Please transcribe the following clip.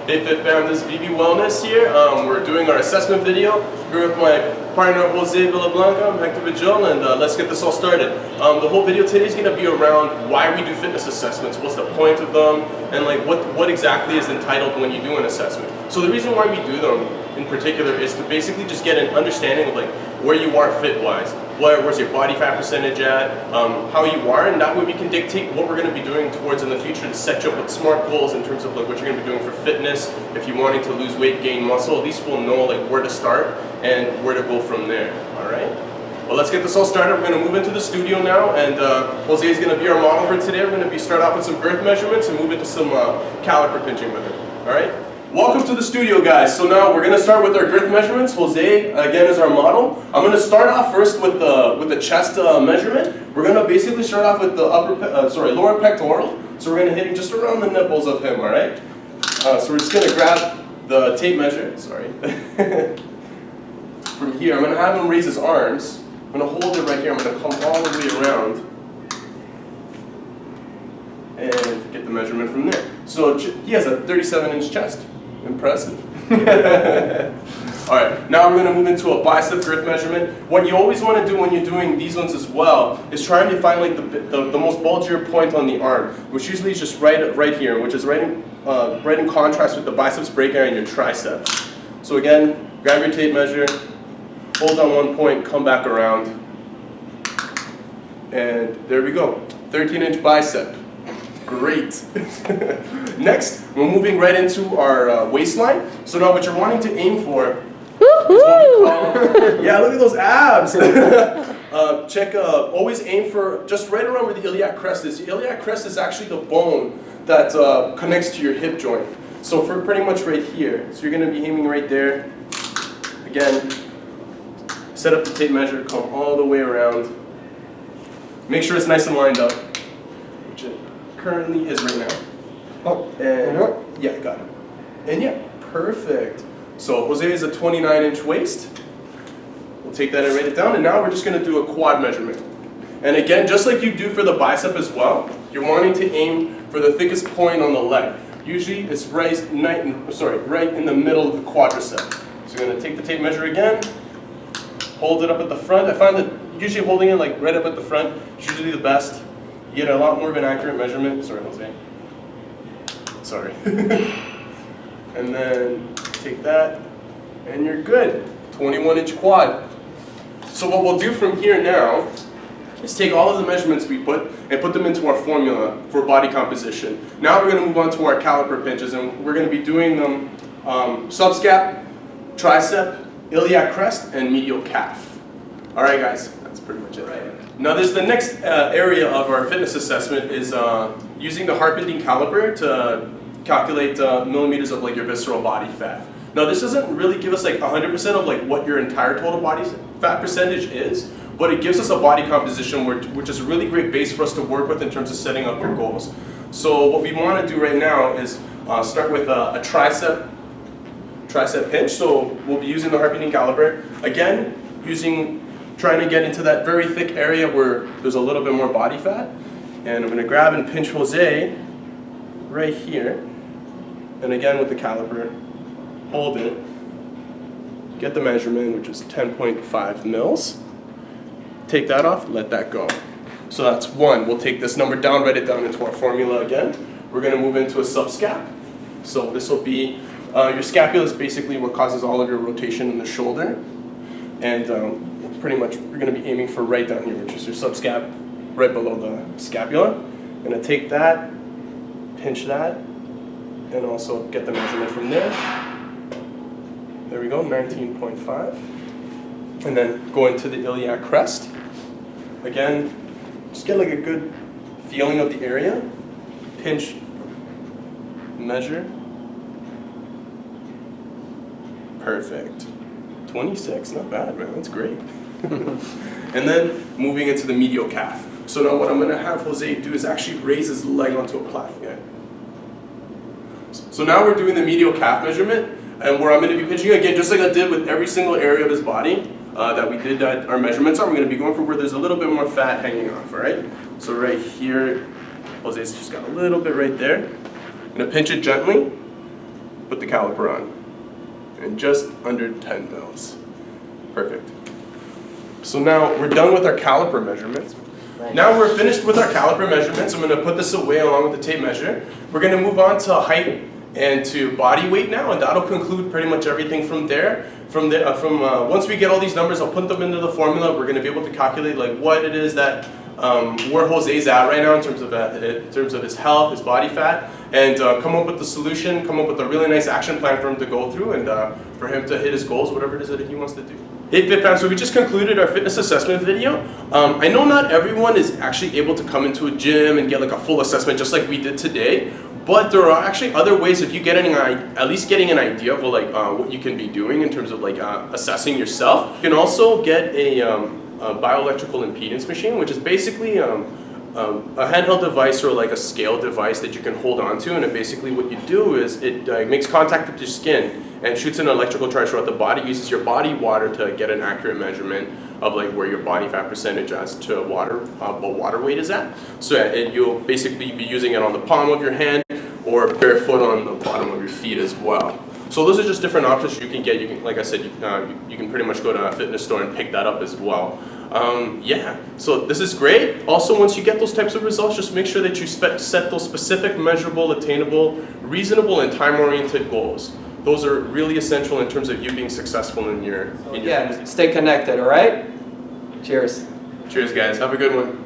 Hey Fit fam, this is VB Wellness here. We're doing our assessment video. Here with my partner Jose Villablanca. I'm Hector Vigil, and let's get this all started. The whole video today is going to be around why we do fitness assessments, what's the point of them, and like what exactly is entitled when you do an assessment. So the reason why we do them in particular is to basically just get an understanding of like where you are fit-wise. Where's your body fat percentage at, how you are, and that way we can dictate what we're going to be doing towards in the future to set you up with smart goals in terms of like what you're going to be doing for fitness. If you're wanting to lose weight, gain muscle, at least we'll know like where to start and where to go from there. All right. Well, let's get this all started. We're going to move into the studio now, and Jose is going to be our model for today. We're going to start off with some girth measurements and move into some caliper pinching with him. All right. Welcome to the studio, guys. So now we're going to start with our girth measurements. Jose, again, is our model. I'm going to start off first with the chest measurement. We're going to basically start off with the lower pectoral. So we're going to hit just around the nipples of him, all right? So we're just going to grab the tape measure, from here. I'm going to have him raise his arms. I'm going to hold it right here. I'm going to come all the way around and get the measurement from there. So he has a 37-inch chest. Impressive. All right, now we're going to move into a bicep girth measurement. What you always want to do when you're doing these ones as well is trying to find like the most bulgier point on the arm, which usually is just right here, which is right in contrast with the biceps break area in your tricep. So again, grab your tape measure, hold on one point, come back around, and there we go, 13-inch bicep. Great. Next, we're moving right into our waistline. So now what you're wanting to aim for is what we call, yeah, look at those abs. Always aim for just right around where the iliac crest is. The iliac crest is actually the bone that connects to your hip joint. So for pretty much right here. So you're going to be aiming right there. Again, set up the tape measure, come all the way around. Make sure it's nice and lined up, which it currently is right now. Oh, and yeah, got it. And yeah, perfect. So Jose is a 29-inch waist. We'll take that and write it down. And now we're just going to do a quad measurement. And again, just like you do for the bicep as well, you're wanting to aim for the thickest point on the leg. Usually it's right in the middle of the quadricep. So you're going to take the tape measure again, hold it up at the front. I find that usually holding it like right up at the front is usually the best. You get a lot more of an accurate measurement. Sorry, Jose. Sorry. And then take that, and you're good. 21-inch quad. So what we'll do from here now is take all of the measurements we put and put them into our formula for body composition. Now we're going to move on to our caliper pinches, and we're going to be doing them subscap, tricep, iliac crest, and medial calf. All right, guys, that's pretty much it. Right. Now, the next area of our fitness assessment is using the heart beating caliper to calculate millimeters of like your visceral body fat. Now, this doesn't really give us like 100% of like what your entire total body fat percentage is, but it gives us a body composition which is a really great base for us to work with in terms of setting up your goals. So what we want to do right now is start with a tricep pinch. So we'll be using the heart beating caliper. Again, trying to get into that very thick area where there's a little bit more body fat. And I'm going to grab and pinch Jose right here. And again with the caliper, hold it, get the measurement, which is 10.5 mils. Take that off, let that go. So that's one. We'll take this number down, write it down into our formula again. We're going to move into a subscap. So this will be, your scapula is basically what causes all of your rotation in the shoulder. And pretty much we're going to be aiming for right down here, which is your subscap, right below the scapula. I'm going to take that, pinch that, and also get the measurement from there. There we go, 19.5. And then go into the iliac crest. Again, just get like a good feeling of the area. Pinch, measure. Perfect. 26, not bad, man, that's great. And then moving into the medial calf. So now what I'm going to have Jose do is actually raise his leg onto a platform. So now we're doing the medial calf measurement, and where I'm going to be pinching again, just like I did with every single area of his body that we did our measurements on. We're going to be going for where there's a little bit more fat hanging off, all right? So right here, Jose's just got a little bit right there. I'm going to pinch it gently, put the caliper on. And just under 10 mils. Perfect. So now we're done with our caliper measurements. Now we're finished with our caliper measurements. I'm going to put this away along with the tape measure. We're going to move on to height and to body weight now, and that'll conclude pretty much everything from there. Once we get all these numbers, I'll put them into the formula. We're going to be able to calculate like what it is that where Jose's at right now in terms of his health, his body fat, and come up with the solution, come up with a really nice action plan for him to go through and for him to hit his goals, whatever it is that he wants to do. Hey FitFam, so we just concluded our fitness assessment video. I know not everyone is actually able to come into a gym and get like a full assessment just like we did today, but there are actually other ways of you getting at least getting an idea of what you can be doing in terms of like assessing yourself. You can also get a bioelectrical impedance machine, which is basically a handheld device or like a scale device that you can hold onto, and basically what you do is it makes contact with your skin and shoots an electrical charge throughout the body, uses your body water to get an accurate measurement of like where your body fat percentage as to water, what water weight is at. So you'll basically be using it on the palm of your hand or barefoot on the bottom of your feet as well. So those are just different options you can get. You can, like I said, you can pretty much go to a fitness store and pick that up as well. Yeah, so this is great. Also, once you get those types of results, just make sure that you set those specific, measurable, attainable, reasonable, and time-oriented goals. Those are really essential in terms of you being successful in your Stay connected, all right? Cheers. Cheers, guys. Have a good one.